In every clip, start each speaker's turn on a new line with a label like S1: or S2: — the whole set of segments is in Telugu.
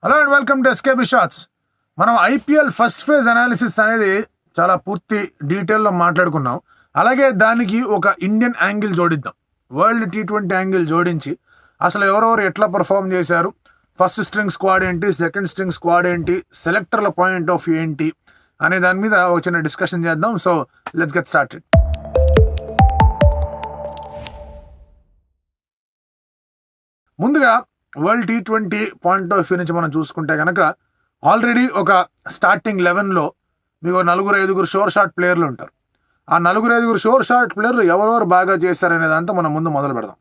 S1: Hello and welcome to SKB shots. మనం ఐపీఎల్ ఫస్ట్ ఫేజ్ అనాలిసిస్ అనేది చాలా పూర్తి డీటెయిల్లో మాట్లాడుకున్నాం. అలాగే దానికి ఒక ఇండియన్ యాంగిల్ జోడిద్దాం. వరల్డ్ T20 యాంగిల్ జోడించి అసలు ఎవరెవరు ఎట్లా పర్ఫామ్ చేశారు, ఫస్ట్ స్ట్రింగ్ స్క్వాడ్ ఏంటి, సెకండ్ స్ట్రింగ్ స్క్వాడ్ ఏంటి, సెలెక్టర్ల పాయింట్ ఆఫ్ వ్యూ ఏంటి అనే దాని మీద ఒక చిన్న డిస్కషన్ చేద్దాం. So let's get started. ముందుగా world T20 point of view నుంచి మనం చూసుకుంటే కనుక ఆల్రెడీ ఒక స్టార్టింగ్ 11లో మీకు 4-5 షోర్ షాట్ ప్లేయర్లు ఉంటారు. ఆ 4-5 షోర్ షాట్ ప్లేయర్లు ఎవరెవరు బాగా చేశారనే దాంతో మనం ముందు మొదలు పెడదాం.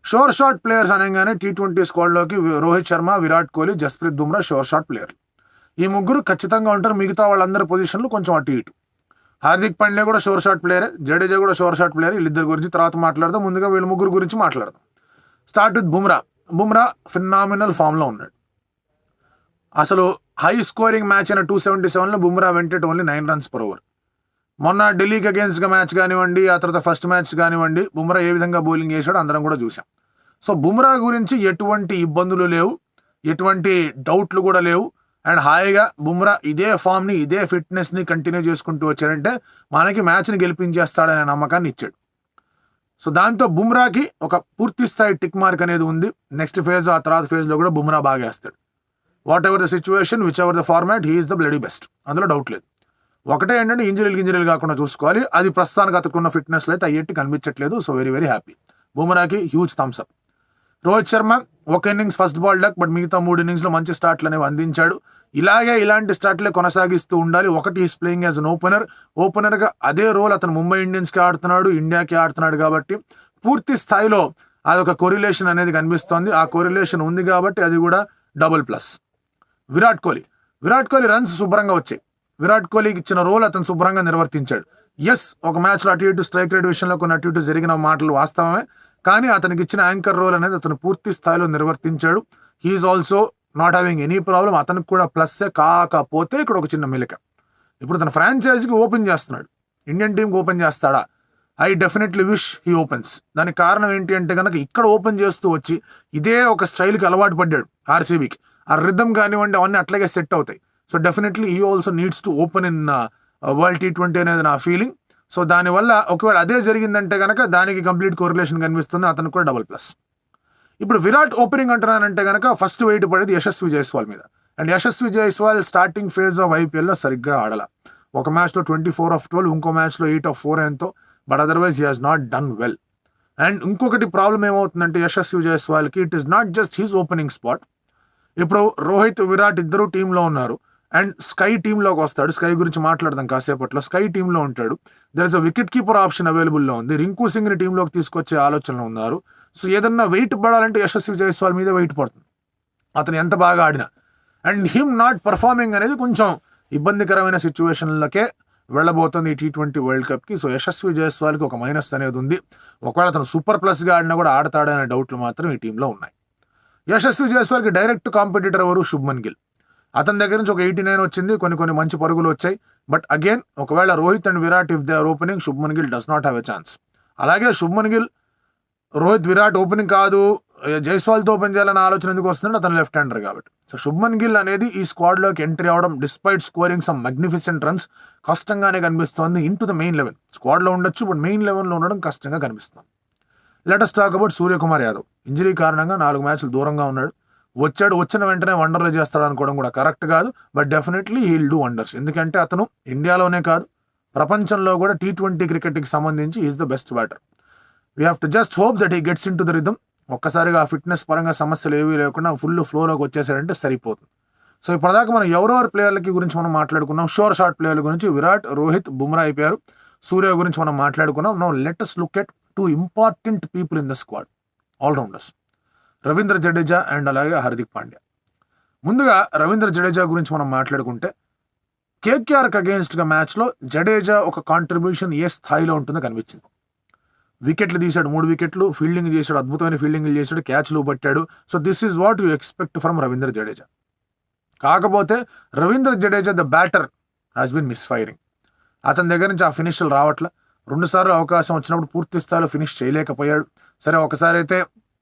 S1: షోర్ షాట్ ప్లేయర్స్ అనగానే T20 స్క్వాడ్లోకి రోహిత్ శర్మ, విరాట్ కోహ్లీ, జస్ప్రీత్ బుమ్రా షోర్ షాట్ ప్లేయర్లు. ఈ ముగ్గురు ఖచ్చితంగా ఉంటారు. మిగతా వాళ్ళందరి పొజిషన్లు కొంచెం అటు ఇటు. హార్దిక్ పాండ్యా కూడా షోర్ షాట్ ప్లేయరే, జడేజా కూడా షోర్ షాట్ ప్లేయర్. వీళ్ళిద్దరి గురించి తర్వాత మాట్లాడదాం. ముందుగా వీళ్ళ ముగ్గురు గురించి మాట్లాడదాం. స్టార్ట్ విత్ బుమ్రా ఫినామినల్ ఫామ్లో ఉన్నాడు. అసలు హై స్కోరింగ్ మ్యాచ్ అయిన 277లో Bumrah vented only 9 runs per over. మొన్న ఢిల్లీకి అగేన్స్ట్గా మ్యాచ్ కానివ్వండి, ఆ తర్వాత ఫస్ట్ మ్యాచ్ కానివ్వండి, బుమ్రా ఏ విధంగా బౌలింగ్ చేశాడో అందరం కూడా చూసాం. సో బుమ్రా గురించి ఎటువంటి ఇబ్బందులు లేవు, ఎటువంటి డౌట్లు కూడా లేవు. అండ్ హాయిగా బుమ్రా ఇదే ఫామ్ని, ఇదే ఫిట్నెస్ని కంటిన్యూ చేసుకుంటూ వచ్చాడంటే మనకి మ్యాచ్ని గెలిపించేస్తాడనే నమ్మకాన్ని ఇచ్చాడు. సో దాంతో బుమ్రాకి ఒక పూర్తి స్థాయి టిక్ మార్క్ అనేది ఉంది. నెక్స్ట్ ఫేజ్, ఆ తర్వాత ఫేజ్లో కూడా బుమ్రా బాగా వేస్తాడు. What ever the situation, which ever the format, he is the bloody best, అందులో డౌట్ లేదు. ఒకటే ఏంటంటే ఇంజరీలు కాకుండా చూసుకోవాలి. అది ప్రస్తుతానికి అతకున్న ఫిట్నెస్లో అయితే అయ్యేట్టు కనిపించట్లేదు. So very very happy. బుమ్రాకి huge thumbs up. Rohit Sharma ఒక innings first ball duck, but మిగతా 3 innings మంచి స్టార్ట్లు అనేవి అందించాడు. ఇలాంటి స్టార్ట్లే కొనసాగిస్తూ ఉండాలి. ఒకటి ఈస్ ప్లేయింగ్ యాజ్ అన్ ఓపెనర్గా అదే రోల్ అతను ముంబై ఇండియన్స్కి ఆడుతున్నాడు, ఇండియాకి ఆడుతున్నాడు. కాబట్టి పూర్తి స్థాయిలో అదొక కొరిలేషన్ అనేది కనిపిస్తోంది. ఆ కొరిలేషన్ ఉంది కాబట్టి అది కూడా double plus. Virat Kohli runs శుభ్రంగా వచ్చాయి. విరాట్ కోహ్లీకి ఇచ్చిన రోల్ అతను శుభ్రంగా నిర్వర్తించాడు. ఎస్, ఒక మ్యాచ్లో అటు ఇటు స్ట్రైక్ రేట్ విషయంలో కొన్ని అటు ఇటు జరిగిన మాటలు వాస్తవమే. కానీ అతనికి ఇచ్చిన యాంకర్ రోల్ అనేది అతను పూర్తి స్థాయిలో నిర్వర్తించాడు. He's also not having any problem. అతనికి కూడా ప్లస్సే. కాకపోతే ఇక్కడ ఒక చిన్న మెలిక. ఇప్పుడు తన ఫ్రాంచైజీకి ఓపెన్ చేస్తున్నాడు. ఇండియన్ టీంకి ఓపెన్ చేస్తాడా? I definitely wish he opens. దానికి కారణం ఏంటి అంటే కనుక ఇక్కడ ఓపెన్ చేస్తూ వచ్చి ఇదే ఒక స్టైల్కి అలవాటు పడ్డాడు ఆర్సీబీకి. ఆ రిథమ్ కానివ్వండి అవన్నీ అట్లాగే సెట్ అవుతాయి. So definitely he also needs to open in world T20 అనేది నా ఫీలింగ్. సో దానివల్ల ఒకవేళ అదే జరిగిందంటే కనుక దానికి కంప్లీట్ కోరిలేషన్ కనిపిస్తుంది. అతనికి కూడా డబుల్ ప్లస్. ఇప్పుడు విరాట్ ఓపెనింగ్ అంటున్నానంటే కనుక ఫస్ట్ వెయిట్ పడేది యశస్వి జైస్వాల్ మీద. And Yashasvi Jaiswal starting phase of ఐపీఎల్లో సరిగ్గా ఆడాల. ఒక మ్యాచ్లో 24 of 12, ఇంకో మ్యాచ్లో 8 of 4 ఎంతో. But otherwise he has not done well. And ఇంకొకటి ప్రాబ్లం ఏమవుతుందంటే యశస్వి జైస్వాల్కి it is not just his opening spot. ఇప్పుడు రోహిత్, విరాట్ ఇద్దరు టీంలో ఉన్నారు. అండ్ స్కై టీంలోకి వస్తాడు. స్కై గురించి మాట్లాడదాం కాసేపట్లో. స్కై టీంలో ఉంటాడు. There is a wicket keeper option అవైలబుల్లో ఉంది. రింకు సింగ్ని టీంలోకి తీసుకొచ్చే ఆలోచనలో ఉన్నారు. సో ఏదన్నా వెయిట్ పడాలంటే యశస్వి జైస్వాల్ మీద వెయిట్ పడుతుంది, అతను ఎంత బాగా ఆడినా. అండ్ హిమ్ నాట్ పర్ఫార్మింగ్ అనేది కొంచెం ఇబ్బందికరమైన సిచ్యువేషన్లకే వెళ్ళబోతుంది ఈ T20 వరల్డ్ కప్కి. సో యశస్వి జైస్వాల్కి ఒక మైనస్ అనేది ఉంది. ఒకవేళ అతను సూపర్ ప్లస్గా ఆడినా కూడా ఆడతాడనే డౌట్లు మాత్రం ఈ టీంలో ఉన్నాయి. యశస్వి జైస్వాల్కి డైరెక్ట్ కాంపిటీటర్ ఎవరు? శుభ్మన్ గిల్. అతని దగ్గర నుంచి ఒక 89 వచ్చింది, కొన్ని మంచి పరుగులు వచ్చాయి. బట్ అగైన్ ఒకవేళ Rohit and Virat if they are opening, Shubman Gill does not have a chance. అలాగే శుభ్మన్ గిల్ రోహిత్, విరాట్ ఓపెనింగ్ కాదు, జైస్వాల్తో ఓపెన్ చేయాలన్న ఆలోచన ఎందుకు వస్తుందంటే అతను లెఫ్ట్ హ్యాండర్ కాబట్టి. సో శుభ్మన్ గిల్ అనేది ఈ స్క్వాడ్లోకి ఎంట్రీ అవడం despite scoring some magnificent runs కష్టంగానే కనిపిస్తోంది. ఇన్ టు ద మెయిన్ 11 స్క్వాడ్లో ఉండొచ్చు, బట్ మెయిన్ 11లో ఉండడం కష్టంగా కనిపిస్తుంది. Let us talk about Suryakumar Yadav. Injury కారణంగా 4 మ్యాచ్లు దూరంగా ఉన్నాడు. వచ్చిన వెంటనే వండర్లు చేస్తాడు అనుకోవడం కూడా కరెక్ట్ కాదు. But definitely he'll do wonders. ఎందుకంటే అతను ఇండియాలోనే కాదు ప్రపంచంలో కూడా T20 క్రికెట్కి సంబంధించి is the best batter. We have to just hope that he gets in to the rhythm. ఒక్కసారిగా ఆ ఫిట్నెస్ పరంగా సమస్యలు ఏవీ లేకుండా ఫుల్ ఫ్లోలోకి వచ్చేసాడంటే సరిపోతుంది. సో ఇప్పటిదాకా మనం ఎవరెవరు ప్లేయర్లకి గురించి మనం మాట్లాడుకున్నాం. షోర్ షాట్ ప్లేయర్ల గురించి విరాట్, రోహిత్, బుమ్రా అయిపోయారు. సూర్య గురించి మనం మాట్లాడుకున్నాం. Now let us look at 2 important people in the squad, allrounders, Ravindra Jadeja and అలాగే హార్దిక్ పాండ్యా. ముందుగా రవీంద్ర జడేజా గురించి మనం మాట్లాడుకుంటే కేకేఆర్కి అగేన్స్ట్గా మ్యాచ్లో జడేజా ఒక కాంట్రిబ్యూషన్ ఏ స్థాయిలో ఉంటుందో కనిపించింది. వికెట్లు తీశాడు, 3 వికెట్లు, ఫీల్డింగ్ చేశాడు, అద్భుతమైన ఫీల్డింగ్లు చేశాడు, క్యాచ్లు పట్టాడు. So this is what you expect from Ravindra Jadeja. కాకపోతే Ravindra Jadeja the batter has been misfiring. అతని దగ్గర నుంచి ఆ ఫినిష్లు రావట్లే. 2 సార్లు అవకాశం వచ్చినప్పుడు పూర్తి స్థాయిలో ఫినిష్ చేయలేకపోయాడు. సరే, ఒకసారి అయితే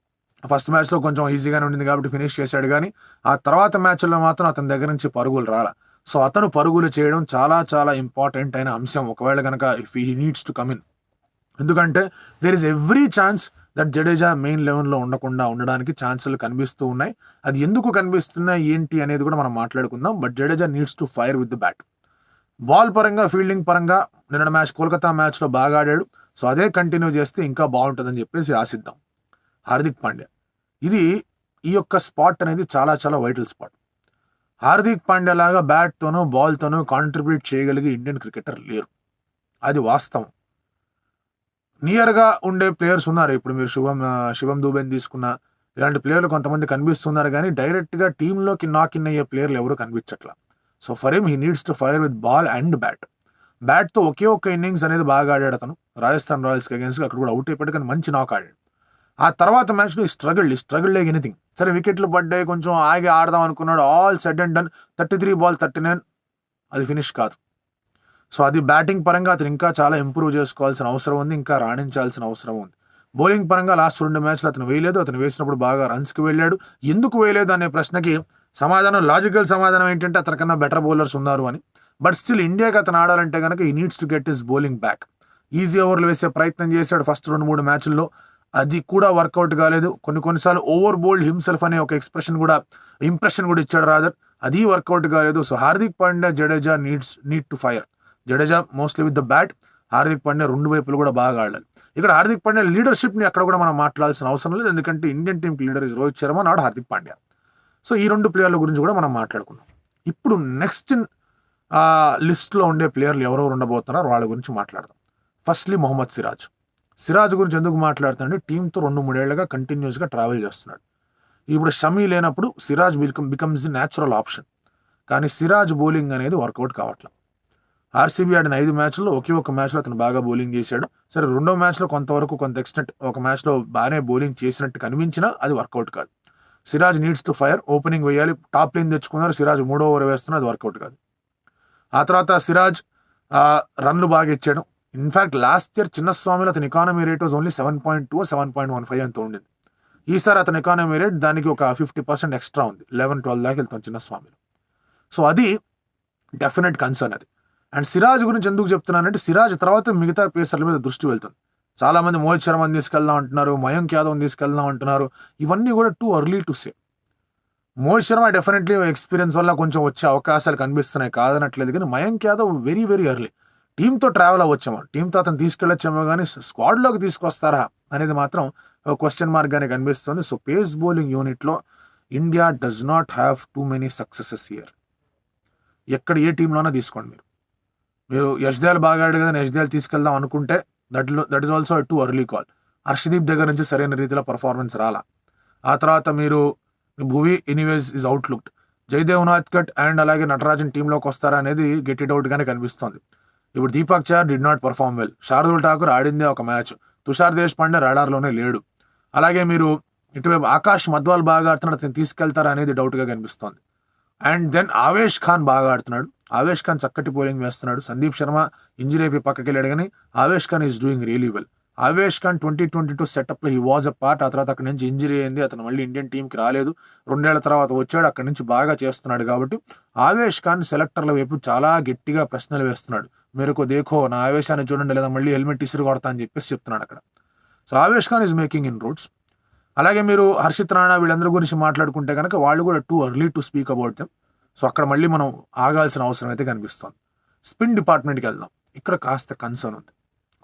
S1: ఫస్ట్ మ్యాచ్లో కొంచెం ఈజీగానే ఉండింది కాబట్టి ఫినిష్ చేశాడు, కానీ ఆ తర్వాత మ్యాచ్లో మాత్రం అతని దగ్గర నుంచి పరుగులు రాలా. సో అతను పరుగులు చేయడం చాలా చాలా ఇంపార్టెంట్ అయిన అంశం ఒకవేళ కనుక if he needs to come in. ఎందుకంటే there is every chance that Jadeja main లెవెన్లో ఉండకుండా ఉండడానికి ఛాన్సులు కనిపిస్తూ ఉన్నాయి. అది ఎందుకు కనిపిస్తున్నాయి ఏంటి అనేది కూడా మనం మాట్లాడుకుందాం. But Jadeja needs to fire with the bat. Ball పరంగా, ఫీల్డింగ్ పరంగా నిన్న మ్యాచ్ కోల్కతా మ్యాచ్లో బాగా ఆడాడు. సో అదే కంటిన్యూ చేస్తే ఇంకా బాగుంటుందని చెప్పేసి ఆశిద్దాం. హార్దిక్ పాండ్యా, ఇది ఈ యొక్క స్పాట్ అనేది చాలా చాలా వైటల్ స్పాట్. హార్దిక్ పాండ్యా లాగా బ్యాట్తోనూ బాల్తోనూ కాంట్రిబ్యూట్ చేయగలిగే ఇండియన్ క్రికెటర్ లేరు, అది వాస్తవం. నియర్గా ఉండే ప్లేయర్స్ ఉన్నారు. ఇప్పుడు మీరు శివం దూబేని తీసుకున్న ఇలాంటి ప్లేయర్లు కొంతమంది కనిపిస్తున్నారు, కానీ డైరెక్ట్గా టీంలోకి నాక్ ఇన్ అయ్యే ప్లేయర్లు ఎవరు కనిపించట్లా. So for him he needs to fire with ball and bat. బ్యాట్తో ఒకే ఒక్క ఇన్నింగ్స్ అనేది బాగా ఆడాడు అతను రాజస్థాన్ రాయల్స్కి అగేన్స్ట్గా, అక్కడ కూడా అవుట్ అయిపోయాడు, కానీ మంచి నాక్ ఆడాడు. ఆ తర్వాత మ్యాచ్లో స్ట్రగుల్ లైక్ ఎనీథింగ్. సరే వికెట్లు పడ్డాయి, కొంచెం ఆగి ఆడదాం అనుకున్నాడు, all said and done, 33 ball 39, అది ఫినిష్ కాదు. సో అది బ్యాటింగ్ పరంగా అతను ఇంకా చాలా ఇంప్రూవ్ చేసుకోవాల్సిన అవసరం ఉంది, ఇంకా రాణించాల్సిన అవసరం ఉంది. బౌలింగ్ పరంగా లాస్ట్ 2 మ్యాచ్లు అతను వేయలేదు. అతను వేసినప్పుడు బాగా రన్స్కి వెళ్ళాడు. ఎందుకు వేయలేదు అనే ప్రశ్నకి లాజికల్ సమాధానం ఏంటంటే అతనికన్నా బెటర్ బౌలర్స్ ఉన్నారు అని. బట్ స్టిల్ ఇండియాకి అతను ఆడాలంటే కనుక ఈ needs to get his bowling back. Easy ఓవర్లు వేసే ప్రయత్నం చేశాడు ఫస్ట్ 2-3 మ్యాచ్ల్లో, అది కూడా వర్కౌట్ కాలేదు. కొన్నిసార్లు ఓవర్ బౌల్డ్ హిమ్సెల్ఫ్ అనే ఒక ఇంప్రెషన్ కూడా ఇచ్చాడు రాదర్, అది వర్కౌట్ కాలేదు. So Hardik Pandya, Jadeja need to fire. Jadeja mostly with the bat, Hardik Pandya 2 వైపులు కూడా బాగా ఆడాలి. ఇక్కడ హార్దిక్ పాండ్యా లీడర్షిప్ని అక్కడ కూడా మనం మాట్లాడాల్సిన అవసరం లేదు, ఎందుకంటే ఇండియన్ టీంకి లీడర్ ఇస్ రోహిత్ శర్మ, నాడు హార్దిక్ పాండ్యా. సో ఈ 2 ప్లేయర్ల గురించి కూడా మనం మాట్లాడుకున్నాం. ఇప్పుడు నెక్స్ట్ లిస్ట్లో ఉండే ప్లేయర్లు ఎవరెవరు ఉండబోతున్నారో వాళ్ళ గురించి మాట్లాడదాం. ఫస్ట్లీ మొహమ్మద్ సిరాజ్ గురించి ఎందుకు మాట్లాడుతాడంటే టీంతో 2-3 ఏళ్లుగా కంటిన్యూస్గా ట్రావెల్ చేస్తున్నాడు. ఇప్పుడు షమీ లేనప్పుడు Siraj becomes the natural option, కానీ సిరాజ్ బౌలింగ్ అనేది వర్కౌట్ కావట్లేదు. ఆర్సీబీ ఆడిన 5 మ్యాచ్ల్లో ఒకే ఒక మ్యాచ్లో అతను బాగా బౌలింగ్ చేశాడు. సరే రెండో మ్యాచ్లో కొంత ఎక్స్టెంట్ ఒక మ్యాచ్లో బాగానే బౌలింగ్ చేసినట్టు కనిపించినా అది వర్కౌట్ కాదు. Siraj needs to fire. Opening వేయాలి, టాప్ లైన్ తెచ్చుకున్నారు, సిరాజ్ 3వ ఓవర్ వేస్తున్నారు, అది వర్కౌట్ కాదు. ఆ తర్వాత సిరాజ్ రన్లు బాగా ఇచ్చాడు. ఇన్ఫాక్ట్ లాస్ట్ ఇయర్ చిన్నస్వామిలో అతని ఎకానమీ రేట్ వాజ్ ఓన్లీ 7.2 7.15 అంత ఉండింది. ఈసారి అతని ఎకానమీ రేట్ దానికి ఒక 50% ఎక్స్ట్రా ఉంది, 11-12 దాకా వెళ్తాం చిన్నస్వామిలో. సో అది డెఫినెట్ కన్సర్న్ అది. అండ్ సిరాజ్ గురించి ఎందుకు చెప్తున్నానంటే సిరాజ్ తర్వాత మిగతా పేసర్ల మీద దృష్టి వెళ్తుంది. చాలా మంది మోహిత్ శర్మని తీసుకెళ్దాం అంటున్నారు, మయాంక్ యాదవ్ని తీసుకెళ్దాం అంటున్నారు. ఇవన్నీ కూడా too early to say. Mohit Sharma definitely experience వల్ల కొంచెం వచ్చే అవకాశాలు కనిపిస్తున్నాయి, కాదనట్లేదు. కానీ Mayank Yadav very very early. టీంతో ట్రావెల్ అవ్వచ్చేమో, టీంతో అతను తీసుకెళ్ళొచ్చేమో, కానీ స్క్వాడ్లోకి తీసుకొస్తారా అనేది మాత్రం క్వశ్చన్ మార్క్ గానే కనిపిస్తుంది. సో పేస్ బౌలింగ్ యూనిట్లో India does not have too many successes year. ఎక్కడ ఏ టీంలోనే తీసుకోండి మీరు యష్దేల్ బాగా ఆడాడు కదా, యష్దేల్ తీసుకెళ్దాం అనుకుంటే that is also too early call. Harshdeep దగ్గర నుంచి సరైన రీతిలో పర్ఫార్మెన్స్ రాలా. ఆ తర్వాత మీరు భువి ఎనీవేస్ ఈజ్ అవుట్లుక్డ్. జయదేవ్ నాథ్కట్ అండ్ అలాగే నటరాజన్ టీంలోకి వస్తారా అనేది గెట్ ఇట్ అవుట్గానే కనిపిస్తోంది. ఇప్పుడు Deepak Chahar did not perform well. Shardul Thakur ఆడిందే ఒక మ్యాచ్. తుషార్ దేశ్పాండే రాడార్లోనే లేడు. అలాగే మీరు ఇటువైపు ఆకాష్ మధ్వాల్ బాగా ఆడుతున్నాడు, అతను తీసుకెళ్తారా అనేది డౌట్గా కనిపిస్తోంది. అండ్ దెన్ ఆవేష్ ఖాన్ బాగా ఆడుతున్నాడు. ఆవేష్ ఖాన్ చక్కటి బౌలింగ్ వేస్తున్నాడు. సందీప్ శర్మ ఇంజరీ అయిపోయి పక్కకి వెళ్ళాడు, కానీ Avesh Khan is doing really well. Avesh Khan 2022 సెటప్లో హీ వాజ్ అ పార్ట్. ఆ తర్వాత అక్కడి నుంచి ఇంజరీ అయింది, అతను మళ్ళీ ఇండియన్ టీంకి రాలేదు. 2 ఏళ్ల తర్వాత వచ్చాడు, అక్కడి నుంచి బాగా చేస్తున్నాడు. కాబట్టి ఆవేష్ ఖాన్ సెలెక్టర్ల వైపు చాలా గట్టిగా ప్రశ్నలు వేస్తున్నాడు. మేరకు దేఖో, నా ఆవేశాన్ని చూడండి, లేదా మళ్ళీ హెల్మెట్ ఇసురు కొడతా అని చెప్పేసి చెప్తున్నాడు అక్కడ. So Avesh Khan is making in roots. అలాగే మీరు హర్షిత్ రాణా వీళ్ళందరి గురించి మాట్లాడుకుంటే కనుక వాళ్ళు కూడా too early to speak about them. So అక్కడ మళ్ళీ మనం ఆగాల్సిన అవసరం అయితే కనిపిస్తుంది. స్పిన్ డిపార్ట్మెంట్కి వెళ్దాం. ఇక్కడ కాస్త కన్సర్న్ ఉంది.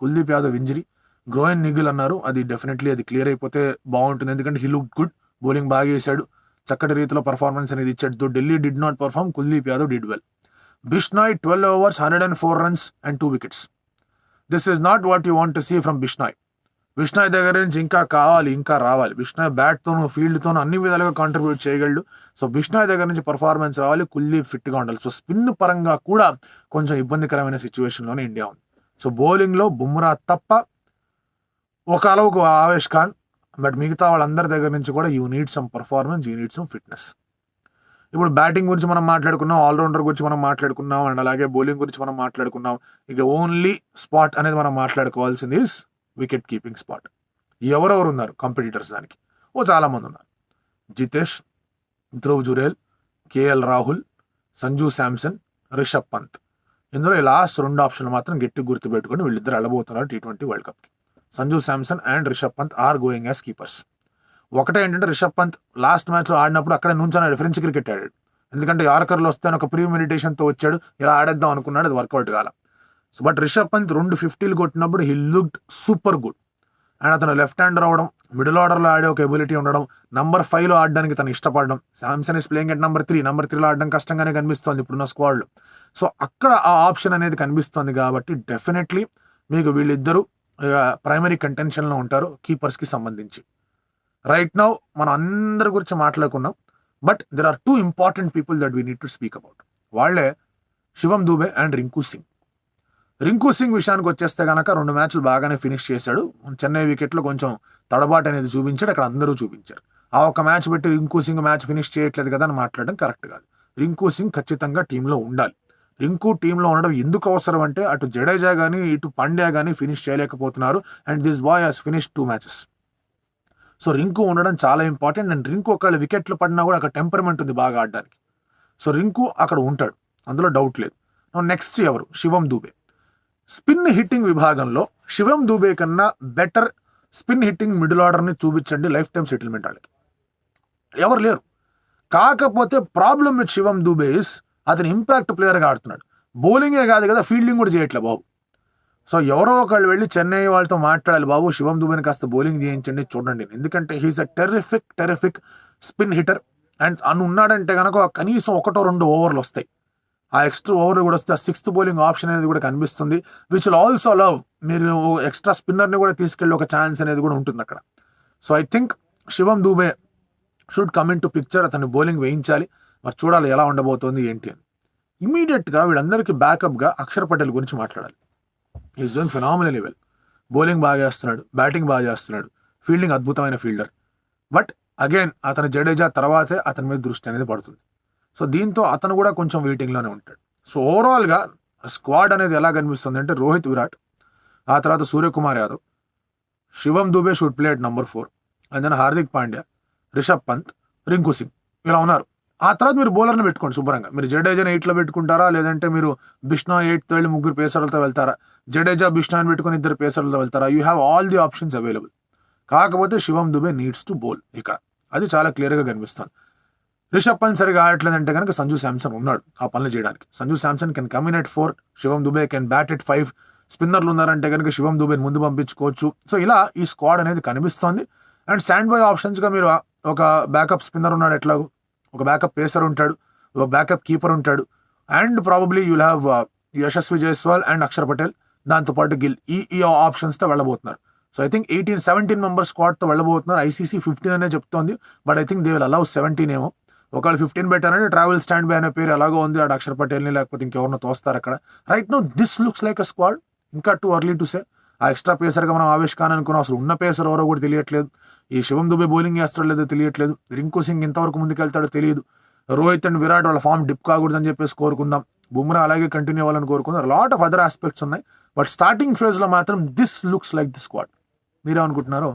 S1: కుల్దీప్ యాదవ్ ఇంజరీ, గ్రోయన్ నిగిల్ అన్నారు, అది డెఫినెట్లీ అది క్లియర్ అయిపోతే బాగుంటుంది. ఎందుకంటే హీ లుక్ గుడ్, బౌలింగ్ బాగా వేశాడు, చక్కటి రీతిలో పర్ఫార్మెన్స్ అనేది ఇచ్చాడు. Though Delhi did not perform, Kuldeep Yadav did well. Bishnoi 12 overs 104 runs and 2 wickets. This is not what you want to see from Bishnoi. Bishnoi దగ్గర నుంచి ఇంకా రావాలి. బిష్నాయ్ బ్యాట్తోనూ ఫీల్డ్తోనూ అన్ని విధాలుగా కాంట్రిబ్యూట్ చేయగలడు. సో బిష్నాయ్ దగ్గర నుంచి పర్ఫార్మెన్స్ రావాలి, కుల్దీప్ ఫిట్గా ఉండాలి. సో స్పిన్ పరంగా కూడా కొంచెం ఇబ్బందికరమైన సిచ్యువేషన్లోనే ఇండియా ఉంది. సో బౌలింగ్లో బుమ్రా తప్ప ఒక అలవుకు ఆవేష్ ఖాన్, బట్ మిగతా వాళ్ళందరి దగ్గర నుంచి కూడా you need some performance, you need some fitness. ఇప్పుడు బ్యాటింగ్ గురించి మనం మాట్లాడుకున్నాం, ఆల్రౌండర్ గురించి మనం మాట్లాడుకున్నాం, అండ్ అలాగే బౌలింగ్ గురించి మనం మాట్లాడుకున్నాం. ఇక ఓన్లీ స్పాట్ అనేది మనం మాట్లాడుకోవాల్సింది వికెట్ కీపింగ్ స్పాట్. ఎవరెవరు ఉన్నారు కంపిటీటర్స్ దానికి? చాలామంది ఉన్నారు. జితేష్, ధ్రువ్ జురేల్, కేఎల్ రాహుల్, సంజు శాంసన్, రిషబ్ పంత్. ఇందులో ఈ లాస్ట్ 2 ఆప్షన్లు మాత్రం గట్టి గుర్తుపెట్టుకుని వీళ్ళిద్దరు వెళ్ళబోతున్నారు T20 వరల్డ్ కప్కి. Sanju Samson and Rishabh Pant are going as keepers. ఒకటే ఏంటంటే రిషబ్ పంత్ లాస్ట్ మ్యాచ్లో ఆడినప్పుడు అక్కడే నుంచున్నాడు, ఫ్రెంచ్ క్రికెట్ ఆడాడు. ఎందుకంటే యార్కర్లు వస్తే ఒక ప్రీ మెడిటేషన్తో వచ్చాడు, ఇలా ఆడేద్దాం అనుకున్నాడు, అది వర్కౌట్ కాల. సో బట్ రిషబ్ పంత్ 2 50లు కొట్టినప్పుడు he looked super good. And అతను లెఫ్ట్ హ్యాండర్ అవడం, మిడిల్ ఆర్డర్లో ఆడే ఒక ఎబిలిటీ ఉండడం, నంబర్ 5లో ఆడడానికి తను ఇష్టపడడం. Samson is playing at number 3. Number 3లో ఆడడం కష్టంగానే కనిపిస్తోంది ఇప్పుడున్న స్క్వాడ్లో. సో అక్కడ ఆ ఆప్షన్ అనేది కనిపిస్తోంది కాబట్టి డెఫినెట్లీ మీకు వీళ్ళిద్దరూ ప్రైమరీ కంటెన్షన్లో ఉంటారు కీపర్స్కి సంబంధించి. రైట్ నౌ మనం అందరి గురించి మాట్లాడుకున్నాం, but there are 2 important people that we need to speak about. వాళ్ళే శివం దూబే అండ్ రింకు సింగ్. రింకు సింగ్ విషయానికి వచ్చేస్తే కనుక 2 మ్యాచ్లు బాగానే ఫినిష్ చేశాడు. చెన్నై వికెట్లో కొంచెం తడబాటు అనేది చూపించాడు, అక్కడ అందరూ చూపించారు. ఆ ఒక మ్యాచ్ పెట్టి రింకు సింగ్ మ్యాచ్ ఫినిష్ చేయట్లేదు కదా అని మాట్లాడడం కరెక్ట్ కాదు. రింకు సింగ్ ఖచ్చితంగా టీంలో ఉండాలి. రింకు టీంలో ఉండడం ఎందుకు అవసరం అంటే అటు జడేజా కానీ ఇటు పాండ్యా కానీ ఫినిష్ చేయలేకపోతున్నారు. And this boy has finish 2 matches. So Rinku ఉండడం చాలా ఇంపార్టెంట్. అండ్ రింకు ఒకవేళ వికెట్లు పడినా కూడా అక్కడ టెంపర్మెంట్ ఉంది బాగా ఆడడానికి. సో రింకు అక్కడ ఉంటాడు, అందులో డౌట్ లేదు. నెక్స్ట్ ఎవరు? శివం దూబే. స్పిన్ హిట్టింగ్ విభాగంలో శివం దూబే కన్నా బెటర్ స్పిన్ హిట్టింగ్ మిడిల్ ఆర్డర్ని చూపించండి లైఫ్ టైం సెటిల్మెంట్ వాళ్ళకి. ఎవరు లేరు. కాకపోతే problem with Shivam Dube is అతను ఇంపాక్ట్ ప్లేయర్గా ఆడుతున్నాడు. బౌలింగే కాదు కదా, ఫీల్డింగ్ కూడా చేయట్లే బాబు. సో ఎవరో ఒకళ్ళు వెళ్ళి చెన్నై వాళ్ళతో మాట్లాడాలి, బాబు శివం దూబేని కాస్త బౌలింగ్ చేయించండి చూడండి. ఎందుకంటే he's a terrific spin hitter. And అను ఉన్నాడంటే కనుక కనీసం 1-2 ఓవర్లు వస్తాయి. ఆ ఎక్స్ట్రా ఓవర్లు కూడా వస్తే ఆ 6th బౌలింగ్ ఆప్షన్ అనేది కూడా కనిపిస్తుంది, విచ్ విల్ ఆల్సో లవ్ మీరు ఎక్స్ట్రా స్పిన్నర్ని కూడా తీసుకెళ్ళి ఒక ఛాన్స్ అనేది కూడా ఉంటుంది అక్కడ. So I think Shivam Dube should come into picture. అతను బౌలింగ్ వేయించాలి, మరి చూడాలి ఎలా ఉండబోతోంది ఏంటి అని. ఇమీడియట్గా వీళ్ళందరికీ బ్యాకప్గా అక్షర్ పటేల్ గురించి మాట్లాడాలి. Is doing phenomenally well. Bowling బాగా చేస్తున్నాడు, బ్యాటింగ్ బాగా చేస్తున్నాడు, ఫీల్డింగ్ అద్భుతమైన ఫీల్డర్. బట్ అగైన్ అతను జడేజా తర్వాతే అతని మీద దృష్టి అనేది పడుతుంది. సో దీంతో అతను కూడా కొంచెం వెయిటింగ్లోనే ఉంటాడు. సో ఓవరాల్గా స్క్వాడ్ అనేది ఎలా కనిపిస్తుంది అంటే రోహిత్, విరాట్, ఆ తర్వాత Suryakumar Yadav, Shivam Dube should play at number 4, and then Hardik Pandya, Rishabh Pant, Rinku Singh ఇలా ఉన్నారు. ఆ తర్వాత మీరు బౌలర్ని పెట్టుకోండి శుభ్రంగా. మీరు జడేజాని 8లో పెట్టుకుంటారా, లేదంటే మీరు బిష్నా 8తో వెళ్ళి 3 పేసర్లతో వెళ్తారా, జడేజా బిష్నాని పెట్టుకుని 2 పేసర్లతో వెళ్తారా? You have all the options available. కాకపోతే శివం దుబే నీడ్స్ టు బౌల్ ఇక్కడ, అది చాలా క్లియర్గా కనిపిస్తుంది. రిషబ్ పంత్ సరిగా ఆడట్లేదంటే కనుక సంజు శాంసన్ ఉన్నాడు ఆ పనులు చేయడానికి. Sanju Samson can come in at 4, Shivam Dube can bat at 5. స్పిన్నర్లు ఉన్నారంటే కనుక శివం దుబేని ముందు పంపించుకోవచ్చు. సో ఇలా ఈ స్క్వాడ్ అనేది కనిపిస్తోంది. అండ్ స్టాండ్ బై ఆప్షన్స్గా మీరు ఒక బ్యాకప్ స్పిన్నర్ ఉన్నాడు, ఎట్లాగో ఒక బ్యాకప్ పేసర్ ఉంటాడు, ఒక బ్యాకప్ కీపర్ ఉంటాడు, and probably you'll have Yashasvi Jaiswal and Axar Patel, దాంతోపాటు గిల్. ఈ ఆప్షన్స్తో వెళ్ళబోతున్నారు. సో ఐ థింక్ 17 మెంబర్ స్క్వాడ్తో వెళ్ళబోతున్నారు. ఐసీసీ 15 అనే చెప్తోంది, but I think they will allow 17 ఏమో. ఒకవేళ 15 పెట్టారంటే ట్రావెల్ స్టాండ్ బై అనే పేరు ఎలాగో ఉంది, ఆడ అక్షర్ పటేల్ని లేకపోతే ఇంకెవరినో తోస్తారు అక్కడ. Right no this looks like a squad. ఇంకా టూ అర్లీ టు సే. ఆ ఎక్స్ట్రా పేసర్గా మనం ఆవేష్ ఖాన్ అనుకున్నాం, అసలు ఉన్న పేసర్ ఎవరో కూడా తెలియట్లేదు. ఈ శివం దుబే బౌలింగ్ చేస్తాడో లేదో తెలియట్లేదు. రింకు సింగ్ ఇంతవరకు ముందుకెళ్తాడో తెలియదు. రోహిత్ అండ్ విరాట్ వాళ్ళ ఫామ్ డిప్ కాకూడదని చెప్పేసి కోరుకుందాం. బుమ్రా అలాగే కంటిన్యూ అవ్వాలని కోరుకుందాం. లాట్ ఆఫ్ అదర్ ఆస్పెక్ట్స్ ఉన్నాయి, బట్ స్టార్టింగ్ ఫేజ్లో మాత్రం this looks like the squad. మీరేమనుకుంటున్నారో?